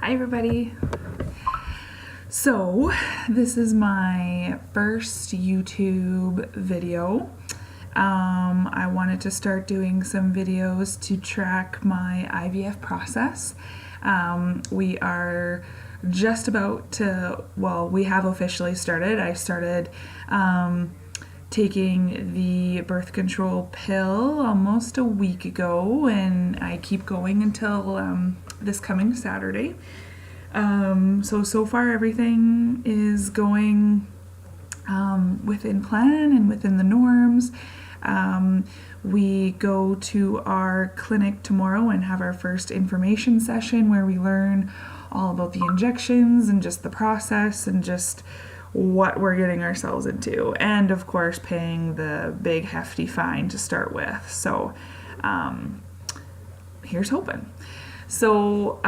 Hi everybody. So this is my first YouTube video. I wanted to start doing some videos to track my IVF process. We are just about to, well, we have officially started. I started taking the birth control pill almost a week ago, and I keep going until this coming Saturday. So far everything is going within plan and within the norms. We go to our clinic tomorrow and have our first information session where we learn all about the injections and just the process and just what we're getting ourselves into, and of course paying the big hefty fine to start with. So here's hoping. So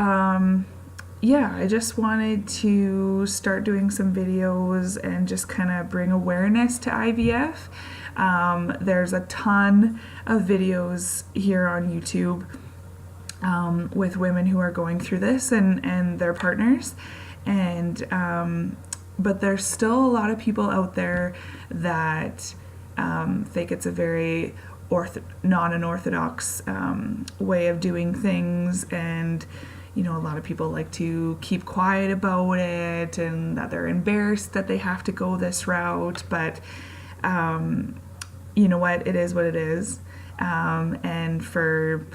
yeah, I just wanted to start doing some videos and just kind of bring awareness to IVF. There's a ton of videos here on YouTube with women who are going through this and their partners, and but there's still a lot of people out there that think it's a very not an orthodox way of doing things, and you know, a lot of people like to keep quiet about it and that they're embarrassed that they have to go this route, but you know what, it is what it is, and for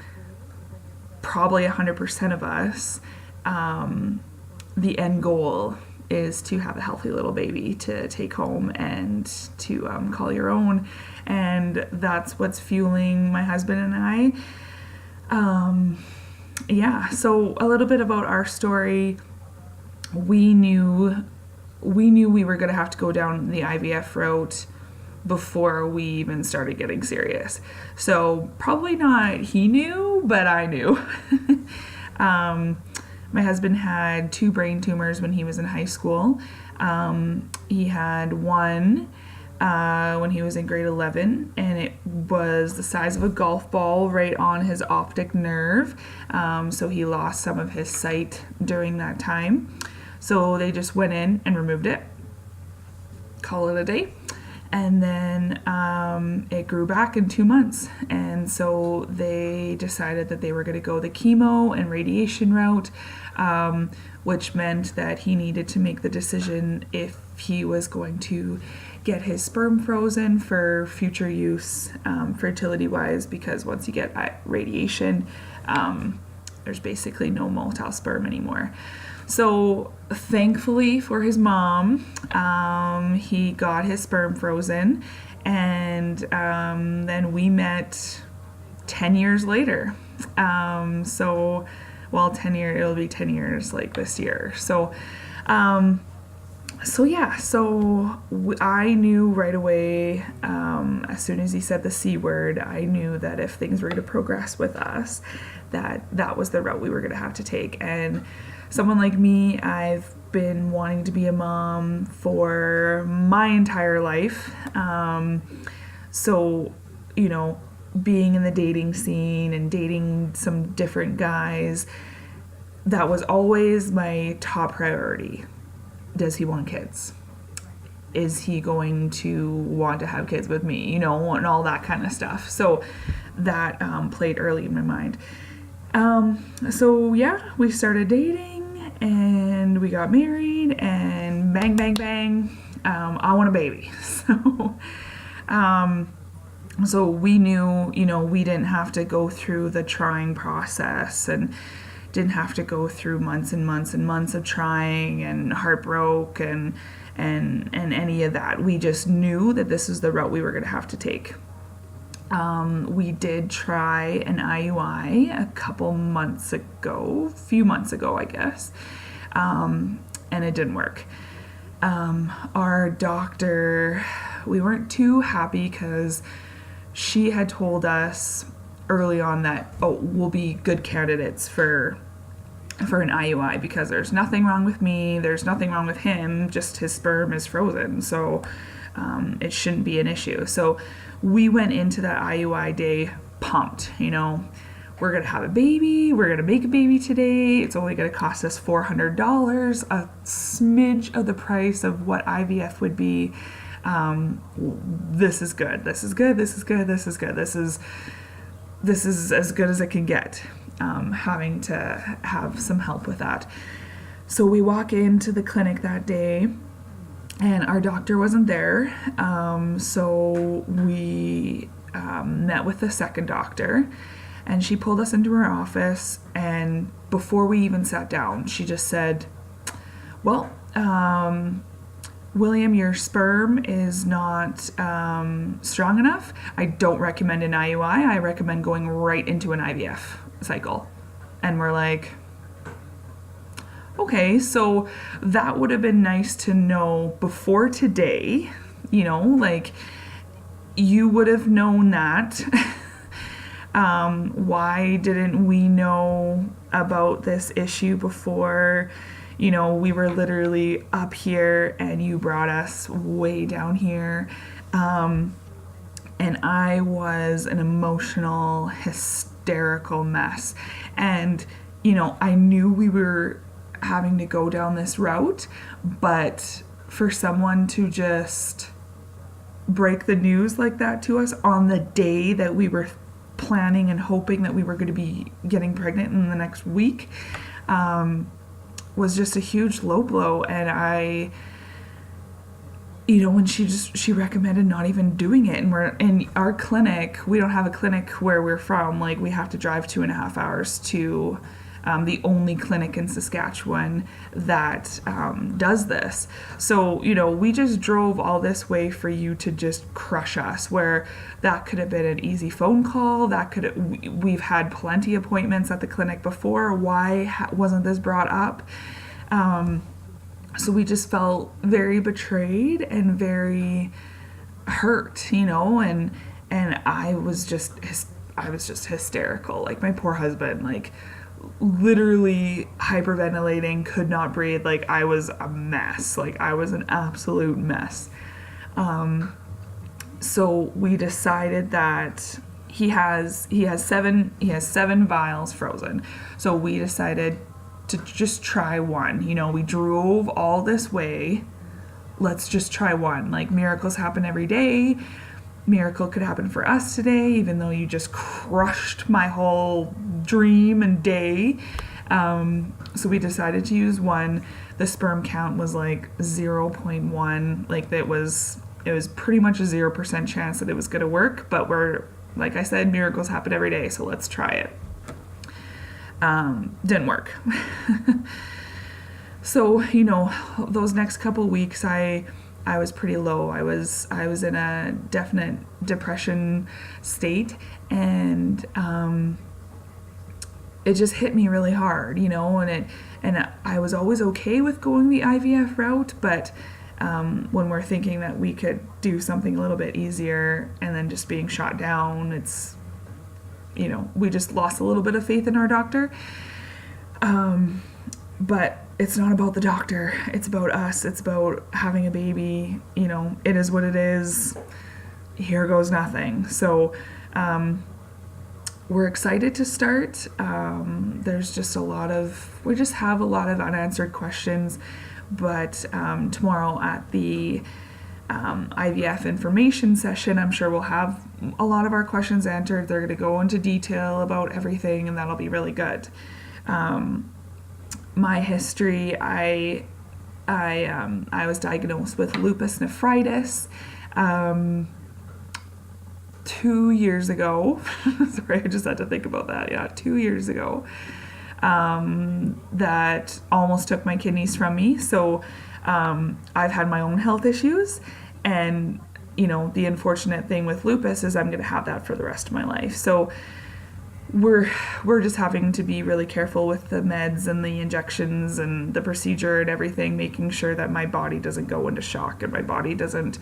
probably 100% of us, the end goal is to have a healthy little baby to take home and to call your own, and that's what's fueling my husband and I. Yeah, so a little bit about our story. We knew we were going to have to go down the IVF route before we even started getting serious. So probably not he knew, but I knew. My husband had 2 brain tumors when he was in high school. He had one when he was in grade 11, and it was the size of a golf ball right on his optic nerve. So he lost some of his sight during that time. So they just went in and removed it. Call it a day. And then it grew back in 2 months, and so they decided that they were going to go the chemo and radiation route, which meant that he needed to make the decision if he was going to get his sperm frozen for future use, fertility-wise, because once you get radiation, there's basically no motile sperm anymore. So thankfully for his mom, he got his sperm frozen, and then we met 10 years later. Well, 10 years, it'll be 10 years like this year. So yeah, I knew right away, as soon as he said the C word, I knew that if things were going to progress with us, that was the route we were going to have to take. And someone like me, I've been wanting to be a mom for my entire life. So, you know, being in the dating scene and dating some different guys, that was always my top priority. Does he want kids? Is he going to want to have kids with me? You know, and all that kind of stuff. So that played early in my mind. So yeah, we started dating and we got married, and bang, bang, bang, I want a baby. So we knew, you know, we didn't have to go through the trying process and didn't have to go through months and months and months of trying and heartbreak and any of that. We just knew that this is the route we were going to have to take. We did try an IUI a few months ago, I guess, and it didn't work. Our doctor, we weren't too happy because she had told us early on that, we'll be good candidates for an IUI because there's nothing wrong with me, there's nothing wrong with him, just his sperm is frozen, so it shouldn't be an issue. So we went into that IUI day pumped, you know. we're going to have a baby. We're going to make a baby today. It's only going to cost us $400, a smidge of the price of what IVF would be. This is good. This is good. This is good. This is good. This is as good as it can get, having to have some help with that. So we walk into the clinic that day, and our doctor wasn't there. So we met with the second doctor, and she pulled us into her office, and before we even sat down, she just said, well, William, your sperm is not strong enough. I don't recommend an IUI. I recommend going right into an IVF cycle. And we're like, okay, so that would have been nice to know before today, like you would have known that. Why didn't we know about this issue before? We were literally up here and you brought us way down here. And I was an emotional, hysterical mess. And, I knew we were having to go down this route, but for someone to just break the news like that to us on the day that we were planning and hoping that we were going to be getting pregnant in the next week, was just a huge low blow. And I, when she recommended not even doing it, and we're in our clinic, we don't have a clinic where we're from, like we have to drive 2.5 hours to the only clinic in Saskatchewan that does this. So, we just drove all this way for you to just crush us, where that could have been an easy phone call. We've had plenty of appointments at the clinic before. Why wasn't this brought up? So we just felt very betrayed and very hurt, and I was just hysterical. Like my poor husband, like literally hyperventilating, could not breathe. Like I was a mess. Like I was an absolute mess. So we decided that he has 7 vials frozen. So we decided to just try one. We drove all this way. Let's just try one. Like miracles happen every day. Miracle could happen for us today, even though you just crushed my whole dream and day. So we decided to use one. The sperm count was like 0.1. Like it was pretty much a 0% chance that it was going to work. But like I said, miracles happen every day. So let's try it. Didn't work. So, those next couple weeks, I was pretty low. I was in a definite depression state, and it just hit me really hard, and I was always okay with going the IVF route, but when we're thinking that we could do something a little bit easier and then just being shot down, it's, we just lost a little bit of faith in our doctor. But it's not about the doctor. It's about us. It's about having a baby. It is what it is. Here goes nothing. So we're excited to start. There's just we just have a lot of unanswered questions. But tomorrow at the IVF information session, I'm sure we'll have a lot of our questions answered. They're going to go into detail about everything, and that'll be really good. My history, I was diagnosed with lupus nephritis 2 years ago. Sorry, I just had to think about that. Yeah, 2 years ago. That almost took my kidneys from me. So I've had my own health issues, and the unfortunate thing with lupus is I'm going to have that for the rest of my life. So we're just having to be really careful with the meds and the injections and the procedure and everything, making sure that my body doesn't go into shock and my body doesn't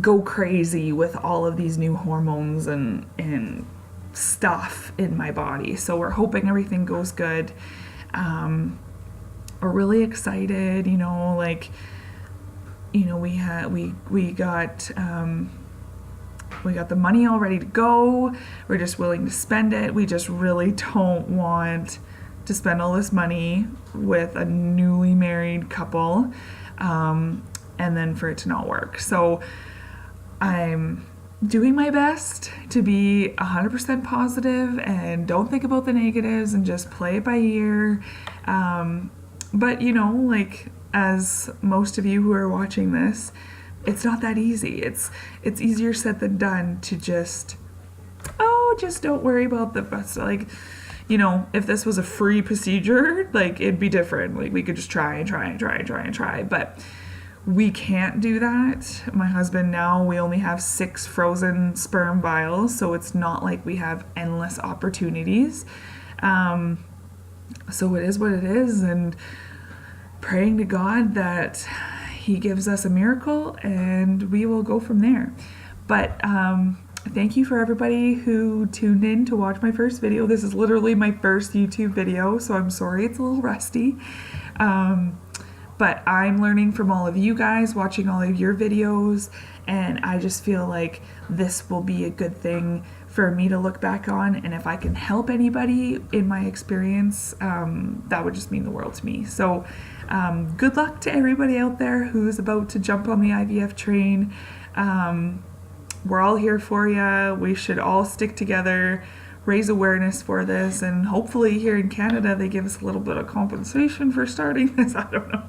go crazy with all of these new hormones and stuff in my body. So we're hoping everything goes good. We're really excited, we got we got the money all ready to go. We're just willing to spend it. We just really don't want to spend all this money with a newly married couple, and then for it to not work. So I'm doing my best to be 100% positive and don't think about the negatives and just play it by ear. But you know, like, as most of you who are watching this, it's not that easy. It's easier said than done to just don't worry about the best. Like, you know, if this was a free procedure, like, it'd be different. Like, we could just try. But we can't do that. My husband now, we only have 6 frozen sperm vials, so it's not like we have endless opportunities. So it is what it is, and praying to God that he gives us a miracle and we will go from there. But thank you for everybody who tuned in to watch my first video. This is literally my first YouTube video, so I'm sorry it's a little rusty. But I'm learning from all of you guys, watching all of your videos, and I just feel like this will be a good thing for me to look back on, and if I can help anybody in my experience, that would just mean the world to me. So good luck to everybody out there who's about to jump on the IVF train. We're all here for you. We should all stick together, raise awareness for this, and hopefully here in Canada they give us a little bit of compensation for starting this. I don't know.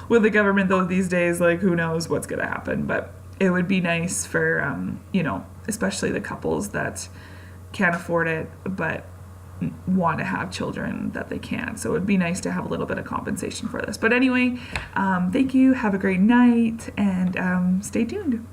With the government though these days, like, who knows what's gonna happen, but it would be nice for you know, especially the couples that can't afford it but want to have children that they can't. So it would be nice to have a little bit of compensation for this. But anyway, thank you, have a great night, and stay tuned.